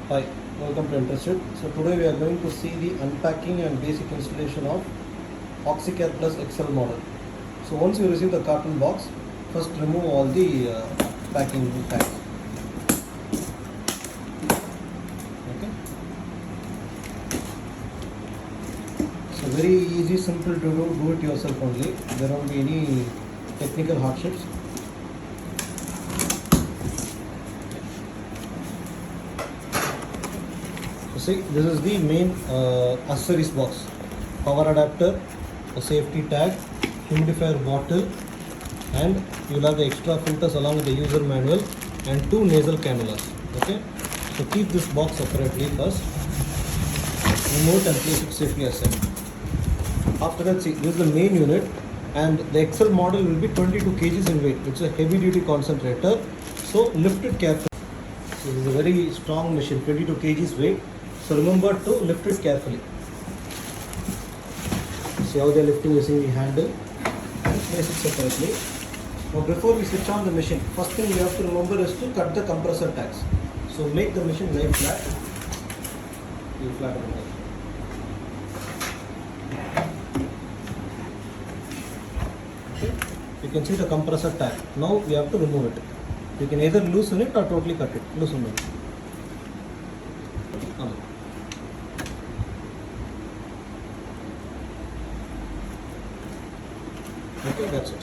Hi, welcome to Interested. So today we are going to see the unpacking and basic installation of Oxycare Plus XL model. So once you receive the carton box, first remove all the packing tags. Okay. So very easy, simple to do it yourself only. There won't be any technical hardships. See, this is the main accessories box: power adapter, a safety tag, humidifier bottle, and you'll have the extra filters along with the user manual and 2 nasal cannulas. Okay, so keep this box separately first. Remove it and place it safely aside. After that, see, this is the main unit, and the XL model will be 22 kgs in weight. It's a heavy duty concentrator, so lift it carefully. So this is a very strong machine, 22 kgs weight. So remember to lift it carefully. See how they are lifting using the handle, and place it separately. Now before we switch on the machine, first thing you have to remember is to cut the compressor tags. So make the machine lie flat. You flatten it. Okay. You can see the compressor tag. Now we have to remove it. You can either loosen it or totally cut it. Loosen it. Okay, that's it.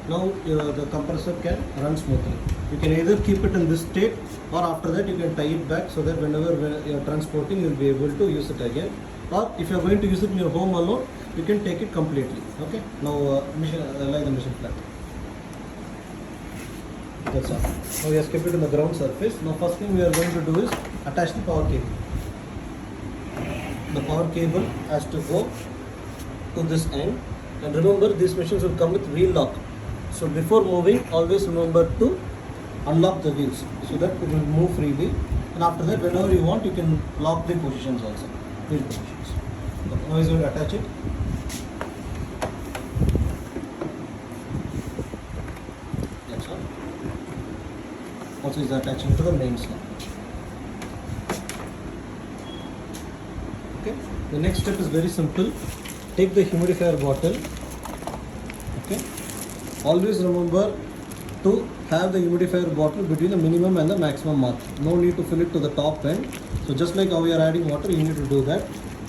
Now the compressor can run smoothly. You can either keep it in this state, or after that you can tie it back so that whenever you are transporting you will be able to use it again. Or if you are going to use it in your home alone, you can take it completely. Okay. Now lay the machine flat. That's all. Now we have kept it on the ground surface. Now first thing we are going to do is attach the power cable. The power cable has to go to this end. And remember, these machines will come with wheel lock. So before moving, always remember to unlock the wheels so that it will move freely. And after that, whenever you want, you can lock the positions also, wheel positions. Okay, now is going to attach it. That's all. Also is attaching to the main slab. Okay. The next step is very simple. Take the humidifier bottle. Okay. Always remember to have the humidifier bottle between the minimum and the maximum mark. No need to fill it to the top end. So just like how we are adding water, you need to do that.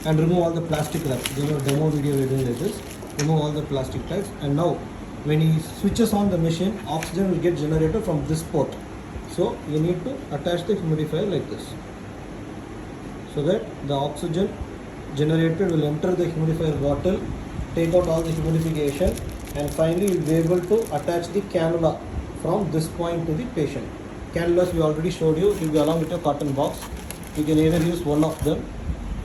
And remove all the plastic wraps. There are demo video we are doing like this. Remove all the plastic tags. And now when he switches on the machine, oxygen will get generated from this port. So you need to attach the humidifier like this, so that the oxygen generated will enter the humidifier bottle, take out all the humidification, and finally you will be able to attach the cannula from this point to the patient. Cannulas we already showed you, it will be along with your cotton box. You can either use one of them.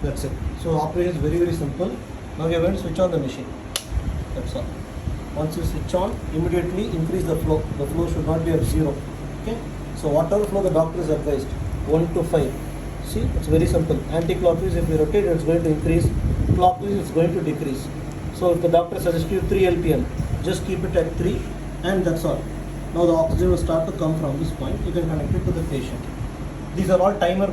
That's it. So operation is very, very simple. Now we are going to switch on the machine. That's all. Once you switch on, immediately increase the flow. The flow should not be at 0. Okay. So whatever flow the doctor is advised, 1 to 5. See, it's very simple. Anti-clockwise, if you rotate, it's going to increase. Clockwise, it's going to decrease. So if the doctor suggests you 3 LPM, just keep it at 3, and that's all. Now the oxygen will start to come from this point. You can connect it to the patient. These are all timer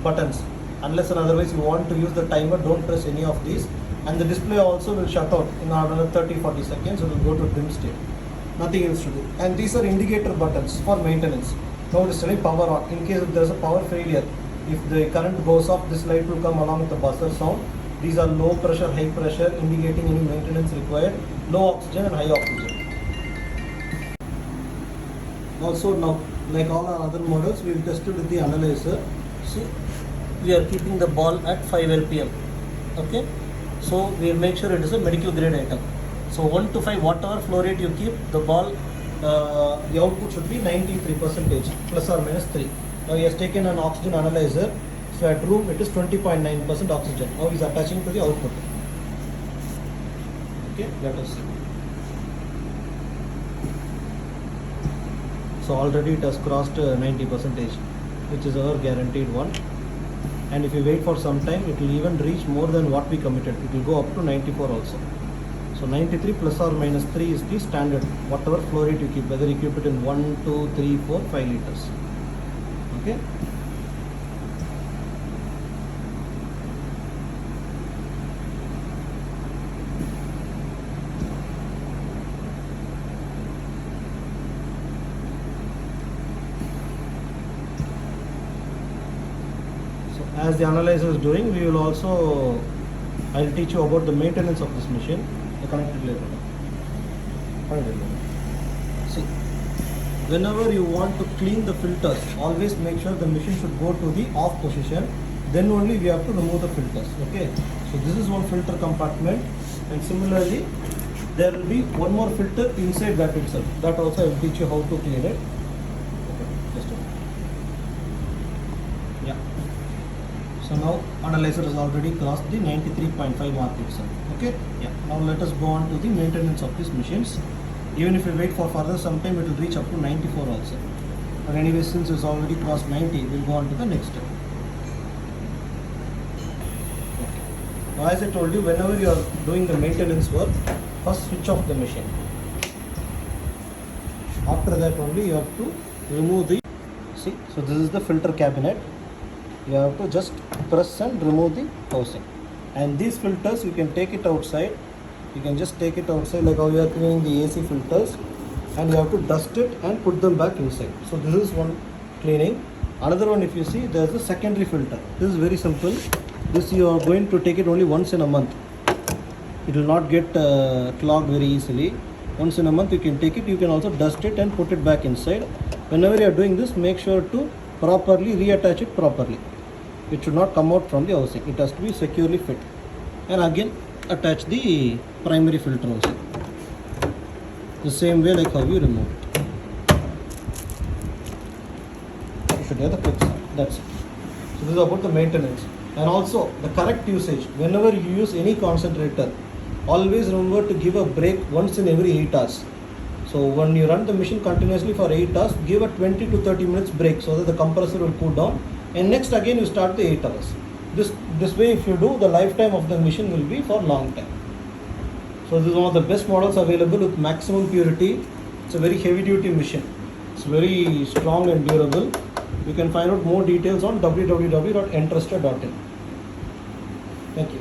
buttons. Unless and otherwise you want to use the timer, don't press any of these. And the display also will shut out in another 30-40 seconds. It will go to dim state. Nothing else to do. And these are indicator buttons for maintenance. Now it is telling power on. In case if there is a power failure, if the current goes off, this light will come along with the buzzer sound. These are low pressure, high pressure, indicating any maintenance required, low oxygen and high oxygen. Also now, like all our other models, we will test it with the analyzer. See, we are keeping the ball at 5 LPM. Okay, so we will make sure it is a medical grade item. So 1 to 5, whatever flow rate you keep, the ball, the output should be 93% plus or minus 3. Now he has taken an oxygen analyzer. So at room it is 20.9% oxygen. Now he is attaching to the output. Okay, let us see. So already it has crossed 90%, which is our guaranteed one. And if you wait for some time, it will even reach more than what we committed. It will go up to 94 also. So 93 plus or minus 3 is the standard. Whatever flow rate you keep, whether you keep it in 1, 2, 3, 4, 5 liters. Okay. as the analyzer is doing, we will also, I'll teach you about the maintenance of this machine. The connected later. See, whenever you want to clean the filters, always make sure the machine should go to the off position. Then only we have to remove the filters. Okay. So this is one filter compartment, and similarly, there will be one more filter inside that itself. That also I will teach you how to clean it. Okay, just a minute. Yeah. So now analyzer has already crossed the 93.5 mark itself. Okay. Yeah. Now let us go on to the maintenance of these machines. Even if we wait for further some time, it will reach up to 94 also. But anyway, since it's already crossed 90, we'll go on to the next step. Okay. Now as I told you, whenever you are doing the maintenance work, first switch off the machine. After that only you have to remove the, see, so this is the filter cabinet. You have to just press and remove the housing. And these filters you can take it outside. You can just take it outside like how you are cleaning the AC filters, and you have to dust it and put them back inside. So this is one cleaning. Another one, if you see, there is a secondary filter. This is very simple. This you are going to take it only once in a month. It will not get clogged very easily. Once in a month you can take it. You can also dust it and put it back inside. Whenever you are doing this, make sure to properly reattach it properly. It should not come out from the housing. It has to be securely fit. And again attach the primary filter also. The same way like how you remove it. You should have the quick start. That's it. So this is about the maintenance. And also the correct usage. Whenever you use any concentrator, always remember to give a break once in every 8 hours. So when you run the machine continuously for 8 hours, give a 20 to 30 minutes break so that the compressor will cool down. And next again you start the 8 hours. This way if you do, the lifetime of the machine will be for long time. So this is one of the best models available with maximum purity. It's a very heavy duty machine. It's very strong and durable. You can find out more details on www.entrusted.in. Thank you.